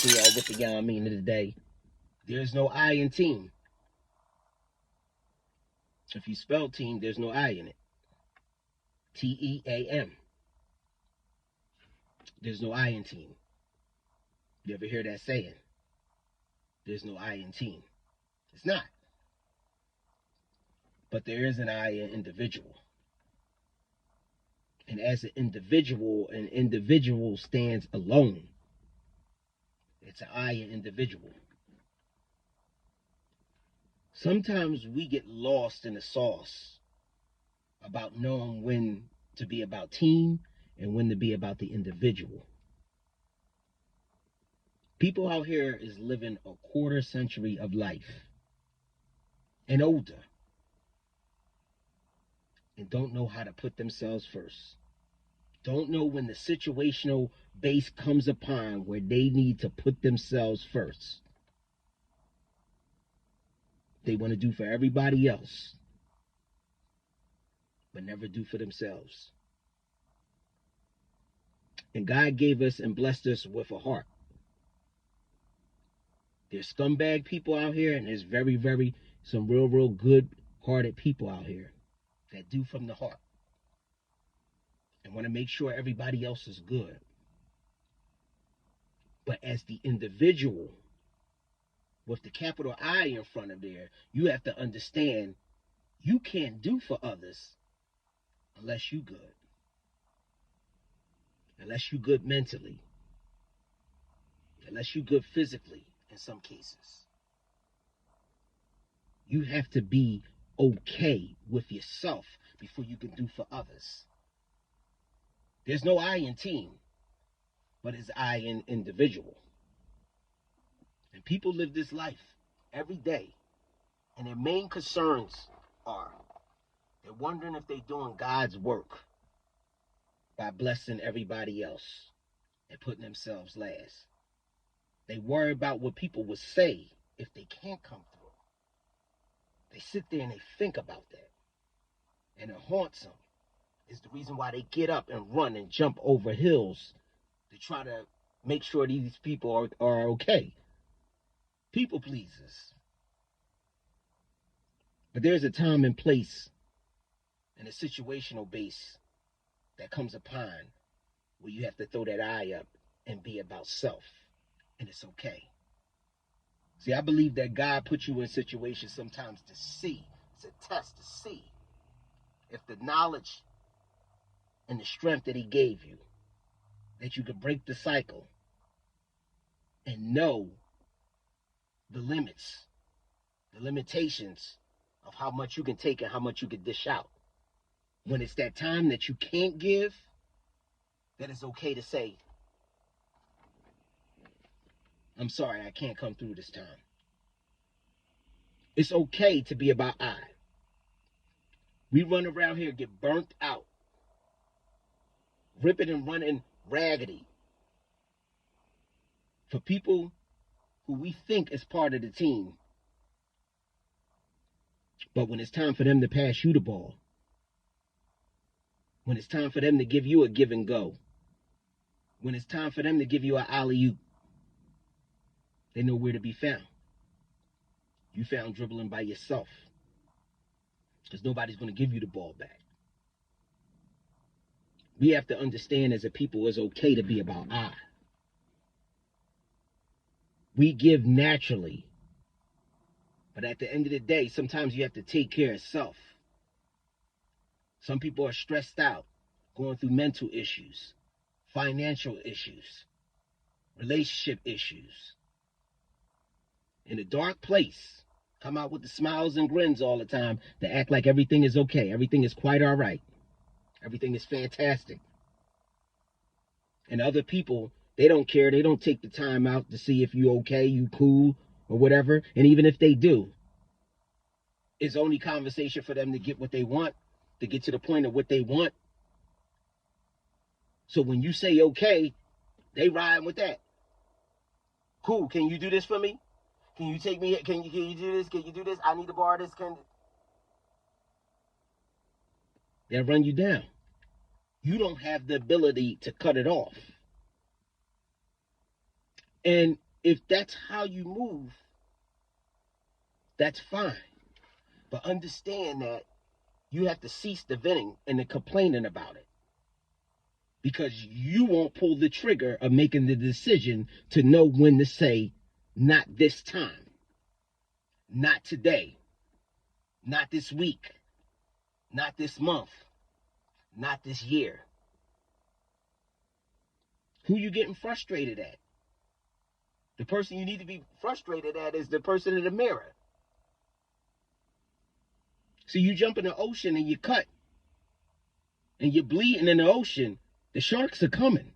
to y'all with the Yah-Mean of the day. There's no I in team. If you spell team, there's no I in it. T-E-A-M. There's no I in team. You ever hear that saying? There's no I in team. It's not. But there is an I in individual. And as an individual stands alone. It's an I in individual. Sometimes we get lost in the sauce about knowing when to be about team and when to be about the individual. People out here is living a quarter century of life and older and don't know how to put themselves first. Don't know when the situational base comes upon where they need to put themselves first. They want to do for everybody else, but never do for themselves. And God gave us and blessed us with a heart. There's scumbag people out here, and there's some real good-hearted people out here that do from the heart and want to make sure everybody else is good. But as the individual, with the capital I in front of there, you have to understand you can't do for others unless you good. Unless you good mentally. Unless you good physically in some cases. You have to be okay with yourself before you can do for others. There's no I in team, but it's I in individual. And people live this life every day, and their main concerns are they're wondering if they're doing God's work by blessing everybody else and putting themselves last. They worry about what people will say if they can't come through. They sit there and they think about that, and it haunts them. It's the reason why they get up and run and jump over hills to try to make sure these people are okay. People pleasers. But there's a time and place and a situational base that comes upon where you have to throw that eye up and be about self. And it's okay. See, I believe that God put you in situations sometimes to see. It's a test to see if the knowledge and the strength that he gave you, that you could break the cycle and know the limits, the limitations of how much you can take and how much you can dish out. When it's that time that you can't give, that it's okay to say, I'm sorry, I can't come through this time. It's okay to be about I. We run around here, get burnt out, ripping and running raggedy for people who we think is part of the team. But when it's time for them to pass you the ball, when it's time for them to give you a give and go, when it's time for them to give you an alley-oop, they know where to be found. You found dribbling by yourself because nobody's going to give you the ball back. We have to understand as a people it's okay to be about I. We give naturally. But at the end of the day, sometimes you have to take care of self. Some people are stressed out, going through mental issues, financial issues, relationship issues. In a dark place, come out with the smiles and grins all the time to act like everything is okay. Everything is quite all right. Everything is fantastic. And other people, they don't care. They don't take the time out to see if you okay, you cool, or whatever. And even if they do, it's only conversation for them to get what they want, to get to the point of what they want. So when you say okay, they ride with that. Cool, can you do this for me? Can you take me, can you do this? Can you do this? I need to borrow this. They'll run you down. You don't have the ability to cut it off. And if that's how you move, that's fine. But understand that you have to cease the venting and the complaining about it. Because you won't pull the trigger of making the decision to know when to say, not this time, not today, not this week, not this month, not this year. Who you getting frustrated at? The person you need to be frustrated at is the person in the mirror. So you jump in the ocean and you cut and you're bleeding in the ocean. The sharks are coming.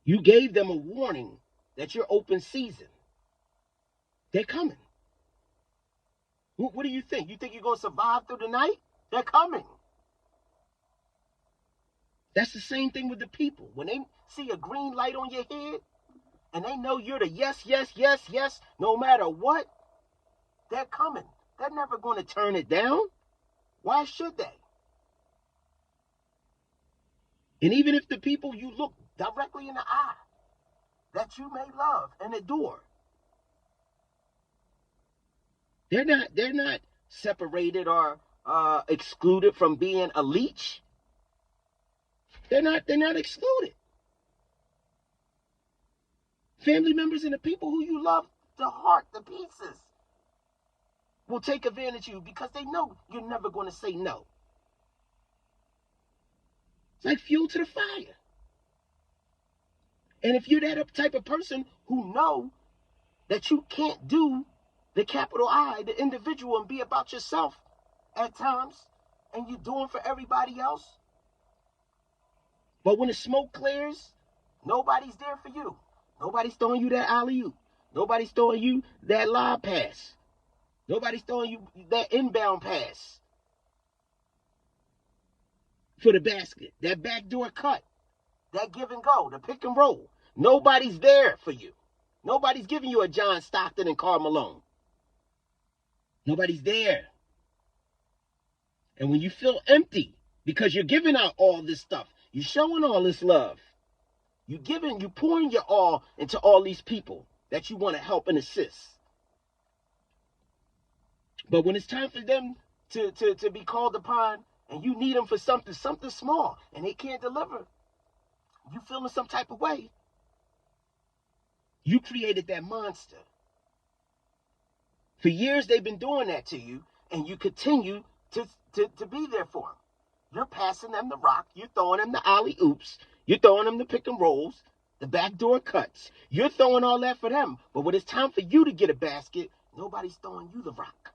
You gave them a warning that you're open season. They're coming. What do you think? You think you're going to survive through the night? They're coming. That's the same thing with the people. When they see a green light on your head and they know you're the yes, yes, yes, yes, no matter what, they're coming. They're never going to turn it down. Why should they? And even if the people you look directly in the eye that you may love and adore, they're not separated or excluded from being a leech. They're not excluded. Family members and the people who you love, the heart, the pieces, will take advantage of you because they know you're never going to say no. It's like fuel to the fire. And if you're that type of person who know that you can't do the capital I, the individual, and be about yourself at times, and you're doing for everybody else, but when the smoke clears, nobody's there for you. Nobody's throwing you that alley-oop. Nobody's throwing you that lob pass. Nobody's throwing you that inbound pass for the basket, that backdoor cut, that give and go, the pick and roll. Nobody's there for you. Nobody's giving you a John Stockton and Karl Malone. Nobody's there. And when you feel empty because you're giving out all this stuff, you're showing all this love, you're pouring your all into all these people that you want to help and assist. But when it's time for them to be called upon and you need them for something small, and they can't deliver, you feeling some type of way, you created that monster. For years they've been doing that to you, and you continue to be there for them. You're passing them the rock, you're throwing them the alley-oops, you're throwing them the pick and rolls, the backdoor cuts. You're throwing all that for them. But when it's time for you to get a basket, nobody's throwing you the rock.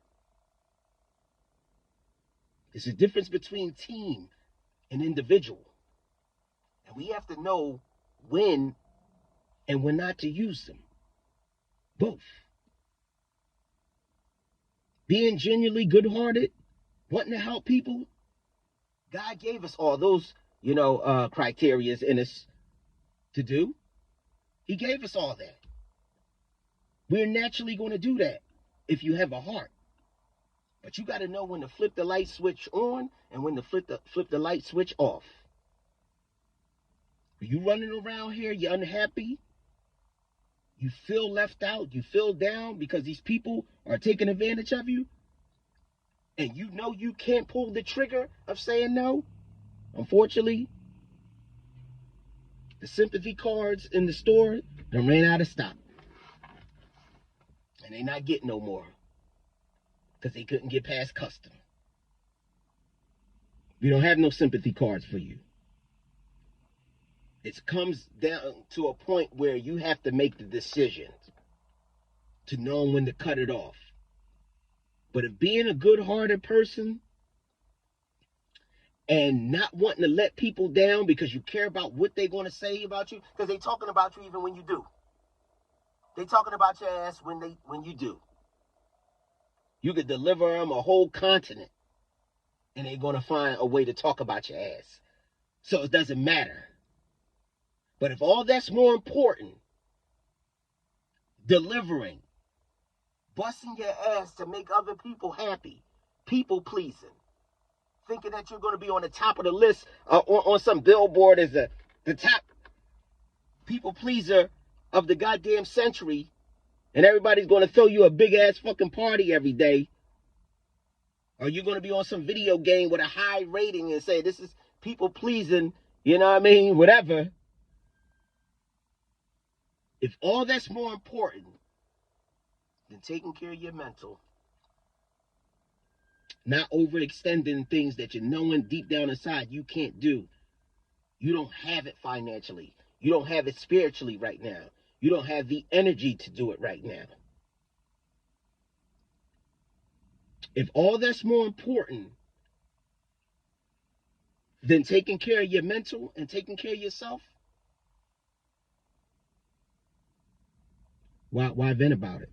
There's a difference between team and individual. And we have to know when and when not to use them. Both. Being genuinely good-hearted, wanting to help people. God gave us all those, criterias in us to do. He gave us all that. We're naturally going to do that if you have a heart. But you got to know when to flip the light switch on and when to flip the light switch off. You running around here, you're unhappy, you feel left out, you feel down because these people are taking advantage of you, and you know you can't pull the trigger of saying no. Unfortunately, the sympathy cards in the store done ran out of stock. And they not getting no more because they couldn't get past custom. We don't have no sympathy cards for you. It comes down to a point where you have to make the decision to know when to cut it off. But if being a good-hearted person and not wanting to let people down because you care about what they're going to say about you, because they're talking about you even when you do. They're talking about your ass when you do. You could deliver them a whole continent and they're going to find a way to talk about your ass. So it doesn't matter. But if all that's more important, delivering, busting your ass to make other people happy, people pleasing, thinking that you're going to be on the top of the list on some billboard as the top people pleaser of the goddamn century, and everybody's going to throw you a big ass fucking party every day, or you're going to be on some video game with a high rating and say this is people pleasing, you know what I mean, whatever. If all that's more important than taking care of your mental, not overextending things that you're knowing deep down inside you can't do. You don't have it financially. You don't have it spiritually right now. You don't have the energy to do it right now. If all that's more important than taking care of your mental and taking care of yourself, why vent about it?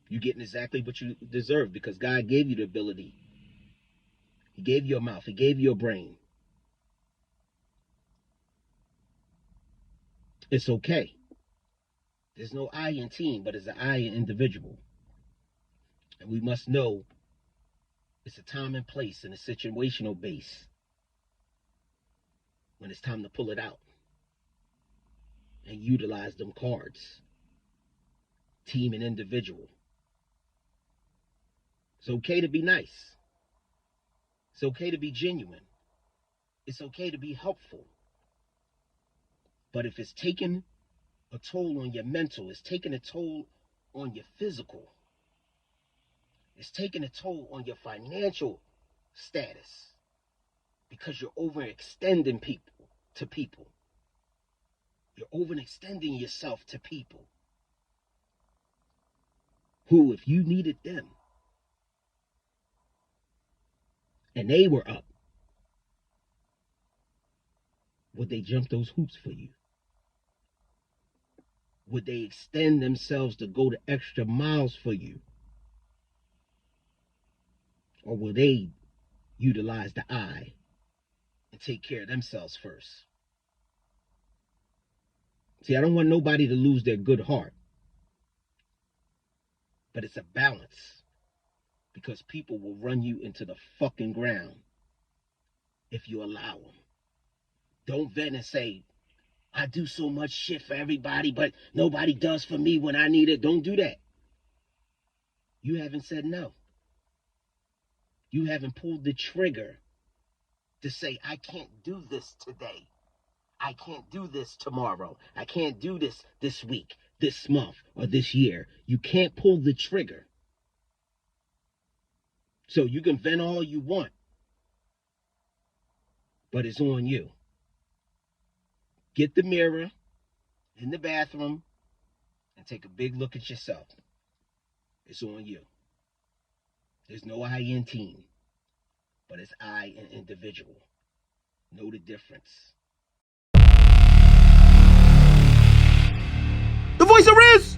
You're getting exactly what you deserve because God gave you the ability. He gave you a mouth. He gave you a brain. It's okay. There's no I in team, but it's an I in individual. And we must know it's a time and place and a situational base when it's time to pull it out and utilize them cards. Team and individual. It's okay to be nice. It's okay to be genuine. It's okay to be helpful. But if it's taking a toll on your mental, it's taking a toll on your physical, it's taking a toll on your financial status because you're overextending people to people. You're overextending yourself to people who, if you needed them and they were up, would they jump those hoops for you? Would they extend themselves to go the extra miles for you? Or will they utilize the I and take care of themselves first? See, I don't want nobody to lose their good heart. But it's a balance. Because people will run you into the fucking ground if you allow them. Don't vent and say, I do so much shit for everybody, but nobody does for me when I need it. Don't do that. You haven't said no. You haven't pulled the trigger to say, I can't do this today. I can't do this tomorrow. I can't do this week, this month, or this year. You can't pull the trigger. So you can vent all you want, but it's on you. Get the mirror in the bathroom and take a big look at yourself. It's on you. There's no I in team, but it's I in individual. Know the difference. The voice of Rizz!